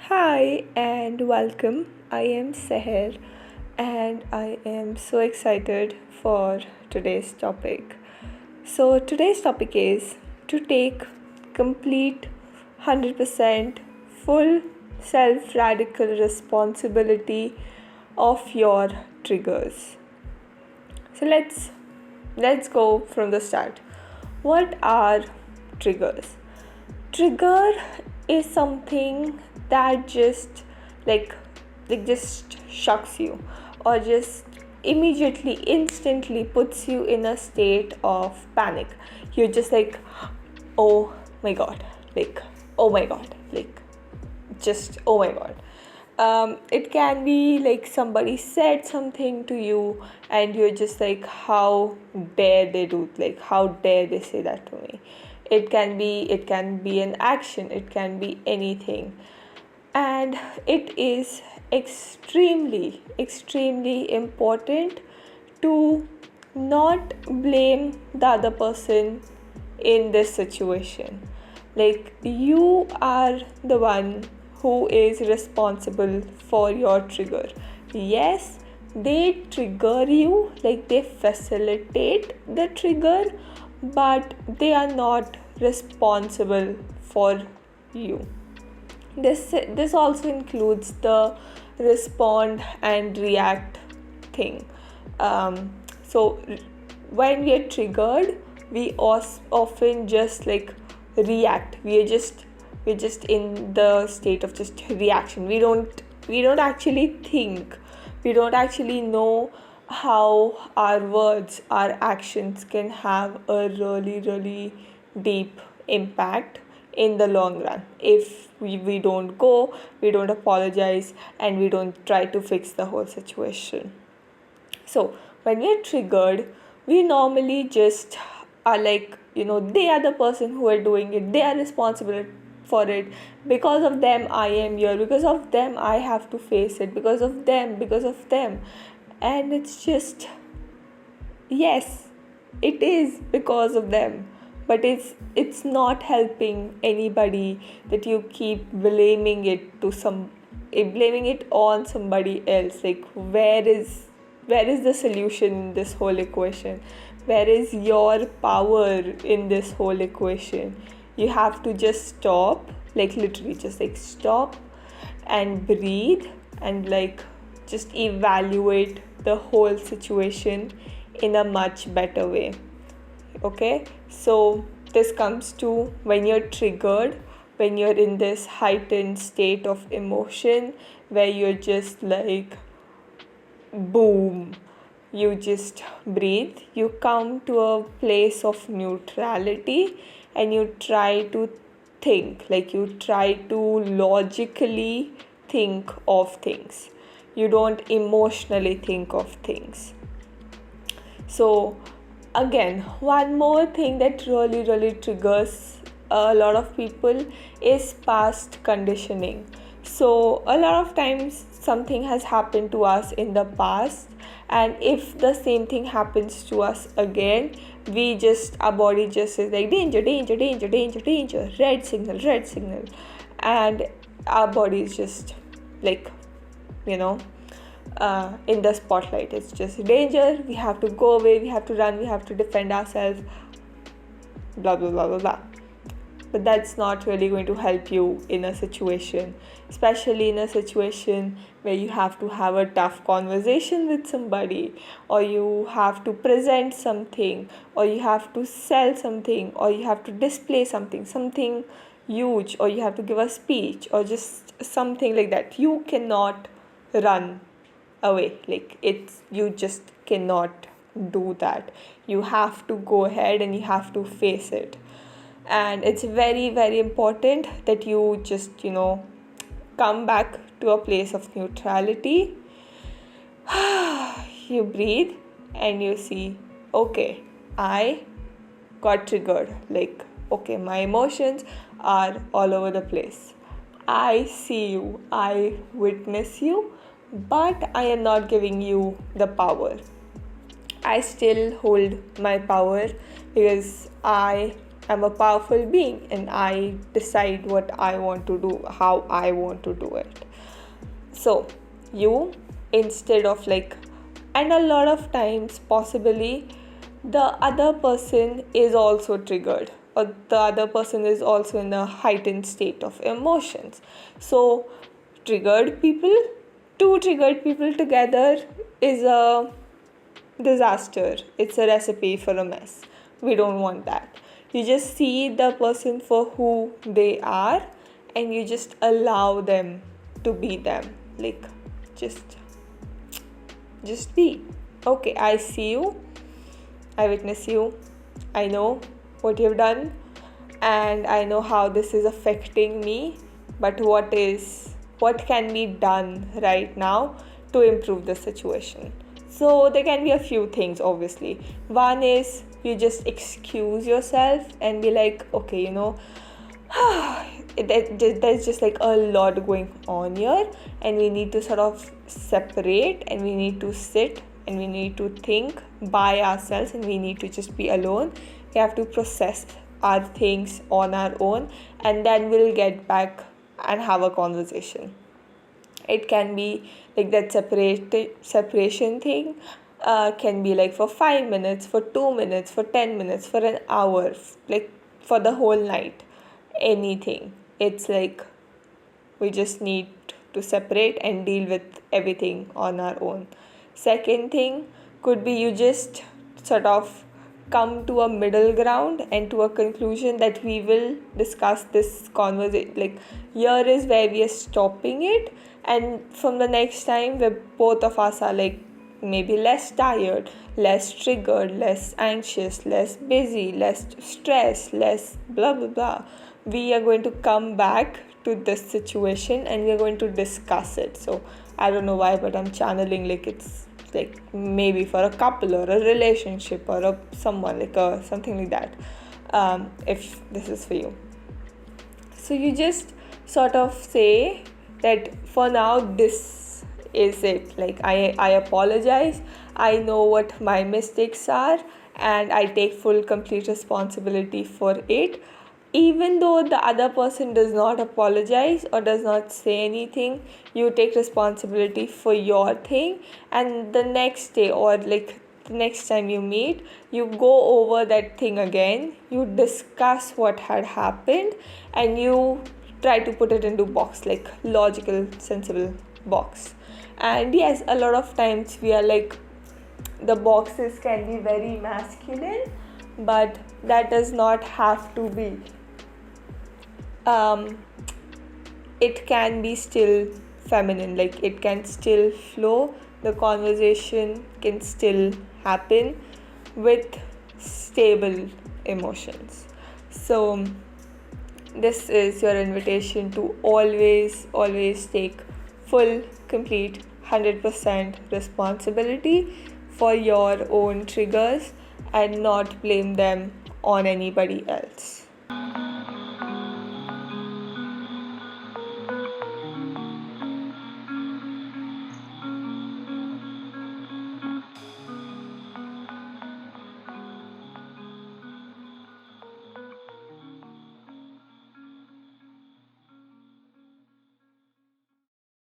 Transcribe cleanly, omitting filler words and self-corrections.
Hi and welcome. I am Seher and I am so excited for today's topic. So, today's topic is to take complete 100% full self radical responsibility of your triggers. So, let's go from the start. What are triggers? Trigger is something that just shocks you or just immediately instantly puts you in a state of panic. You're just like, oh my god, oh my god, just oh my god. It can be like somebody said something to you and you're just like, how dare they do, how dare they say that to me. It can be an action, it can be anything, and it is extremely important to not blame the other person in this situation. Like, you are the one who is responsible for your trigger. Yes, they trigger you, like they facilitate the trigger, but they are not responsible for you. This also includes the respond and react thing. So when we are triggered, we often just react. We're just in the state of just reaction. We don't actually think. We don't actually know how our words, our actions can have a really deep impact in the long run if we don't go, we don't apologize, and we don't try to fix the whole situation. So when we're triggered, we normally just are like, they are the person who are doing it, they are responsible for it. Because of them I am here, because of them I have to face it, because of them. And it's just, yes, it is because of them, but it's not helping anybody that you keep blaming it on somebody else. Like, where is the solution in this whole equation? Where is your power in this whole equation? You have to just stop, literally just stop and breathe and just evaluate the whole situation in a much better way. Okay, so this comes to when you're triggered, when you're in this heightened state of emotion where you're just like, boom, you just breathe, you come to a place of neutrality, and you try to think, you try to logically think of things. You don't emotionally think of things. So again, one more thing that really triggers a lot of people is past conditioning. So a lot of times something has happened to us in the past, and if the same thing happens to us again, our body just is like, danger, red signal, and our body is just like, in the spotlight. It's just danger, we have to go away, we have to run, we have to defend ourselves, blah blah blah blah blah. But that's not really going to help you in a situation, especially in a situation where you have to have a tough conversation with somebody, or you have to present something, or you have to sell something, or you have to display something huge, or you have to give a speech, or just something like that. You cannot run away. You just cannot do that. You have to go ahead and you have to face it. And it's very important that you just come back to a place of neutrality. You breathe and you see, okay, I got triggered. Okay, my emotions are all over the place. I see you, I witness you, but I am not giving you the power. I still hold my power because I I'm a powerful being and I decide what I want to do, how I want to do it. So you, instead of and a lot of times possibly the other person is also triggered, or the other person is also in a heightened state of emotions. So two triggered people together is a disaster. It's a recipe for a mess. We don't want that. You just see the person for who they are and you just allow them to be them. Just be. Okay, I see you. I witness you. I know what you've done and I know how this is affecting me, but what can be done right now to improve the situation? So there can be a few things, obviously. One is you just excuse yourself and be like, okay, there's just a lot going on here and we need to sort of separate and we need to sit and we need to think by ourselves and we need to just be alone. We have to process our things on our own and then we'll get back and have a conversation. It can be that separation thing can be for 5 minutes, for 2 minutes, for 10 minutes, for an hour, for the whole night, anything. It's we just need to separate and deal with everything on our own. Second thing could be you just sort of come to a middle ground and to a conclusion that we will discuss this conversation. Here is where we are stopping it, and from the next time where both of us are maybe less tired, less triggered, less anxious, less busy, less stressed, less blah blah blah, we are going to come back to this situation and we are going to discuss it. So I don't know why, but I'm channeling it's maybe for a couple or a relationship or someone something like that, if this is for you. So you just sort of say that for now this is it. I apologize, I know what my mistakes are and I take full complete responsibility for it. Even though the other person does not apologize or does not say anything, you take responsibility for your thing, and the next day or the next time you meet, you go over that thing again, you discuss what had happened and you try to put it into box, logical, sensible box. And yes, a lot of times we are the boxes can be very masculine, but that does not have to be. It can be still feminine, it can still flow, the conversation can still happen with stable emotions. So this is your invitation to always take full, complete, 100% responsibility for your own triggers and not blame them on anybody else.